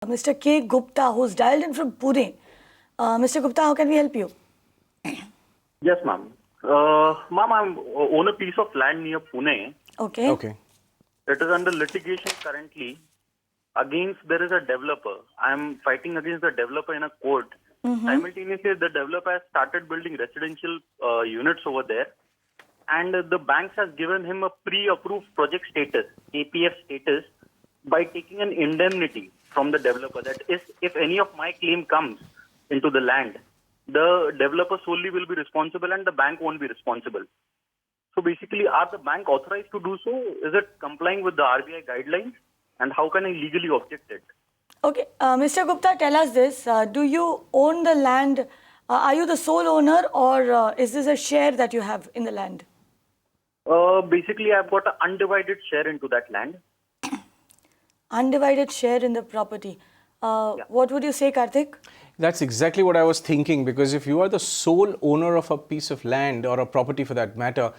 Mr. K. Gupta, who's dialed in from Pune. Mr. Gupta, how can we help you? Yes, ma'am. Ma'am, I own a piece of land near Pune. Okay. Okay. It is under litigation currently. Against, there is a developer. I am fighting against the developer in a court. Simultaneously, the developer has started building residential units over there. And the banks has given him a pre-approved project status, APF status, by taking an indemnity from the developer. That is, if any of my claim comes into the land, the developer solely will be responsible and the bank won't be responsible. So basically, are the bank authorized to do so? Is it complying with the RBI guidelines? And how can I legally object it? Okay. Mr. Gupta, tell us this. Do you own the land? Are you the sole owner, or is this a share that you have in the land? Basically, I've got an undivided share into that land. Undivided share in the property. What would you say, Kartik? That's exactly what I was thinking, because if you are the sole owner of a piece of land or a property for that matter,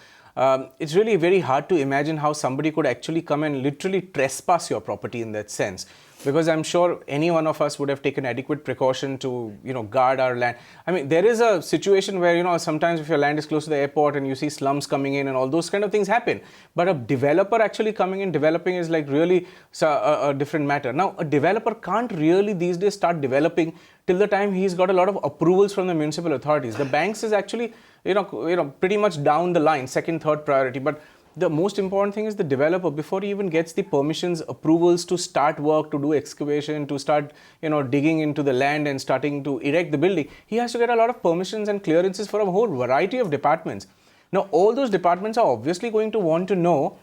it's really very hard to imagine how somebody could actually come and literally trespass your property in that sense. Because I'm sure any one of us would have taken adequate precaution to, guard our land. I mean, there is a situation where, sometimes if your land is close to the airport and you see slums coming in and all those kind of things happen. But a developer actually coming in, developing is like really a different matter. Now, a developer can't really these days start developing till the time he's got a lot of approvals from the municipal authorities. The banks is actually, pretty much down the line, second, third priority. But the most important thing is the developer, before he even gets the permissions, approvals to start work, to do excavation, to start, digging into the land and starting to erect the building, he has to get a lot of permissions and clearances for a whole variety of departments. Now, all those departments are obviously going to want to know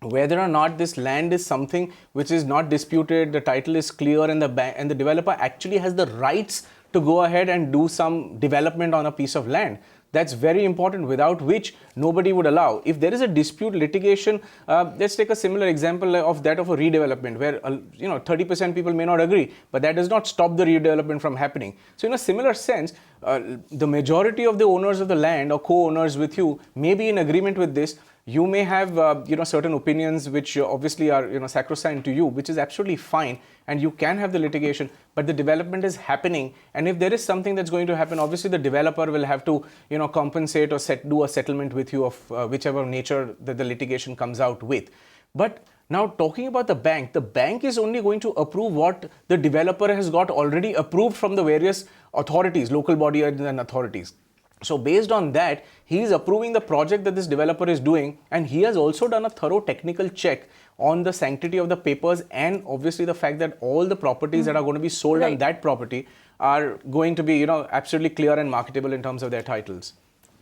whether or not this land is something which is not disputed, the title is clear, and the developer actually has the rights to go ahead and do some development on a piece of land. That's very important, without which nobody would allow. If there is a dispute litigation, let's take a similar example of that of a redevelopment where 30% people may not agree, but that does not stop the redevelopment from happening. So in a similar sense, the majority of the owners of the land or co-owners with you may be in agreement with this. You may have certain opinions which obviously are sacrosanct to you, which is absolutely fine, and you can have the litigation, but the development is happening, and if there is something that's going to happen, obviously the developer will have to compensate or do a settlement with you of whichever nature that the litigation comes out with. But now, talking about the bank is only going to approve what the developer has got already approved from the various authorities, local bodies and authorities. So based on that, he is approving the project that this developer is doing, and he has also done a thorough technical check on the sanctity of the papers and obviously the fact that all the properties that are going to be sold on that property are going to be, absolutely clear and marketable in terms of their titles.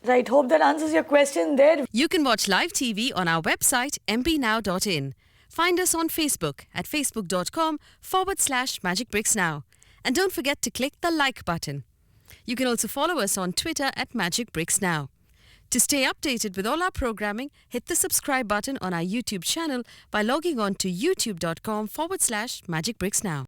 Right. Hope that answers your question there. You can watch live TV on our website mpnow.in. Find us on Facebook at facebook.com/magicbricksnow. And don't forget to click the like button. You can also follow us on Twitter at magicbricksnow. To stay updated with all our programming, hit the subscribe button on our YouTube channel by logging on to youtube.com/magicbricksnow.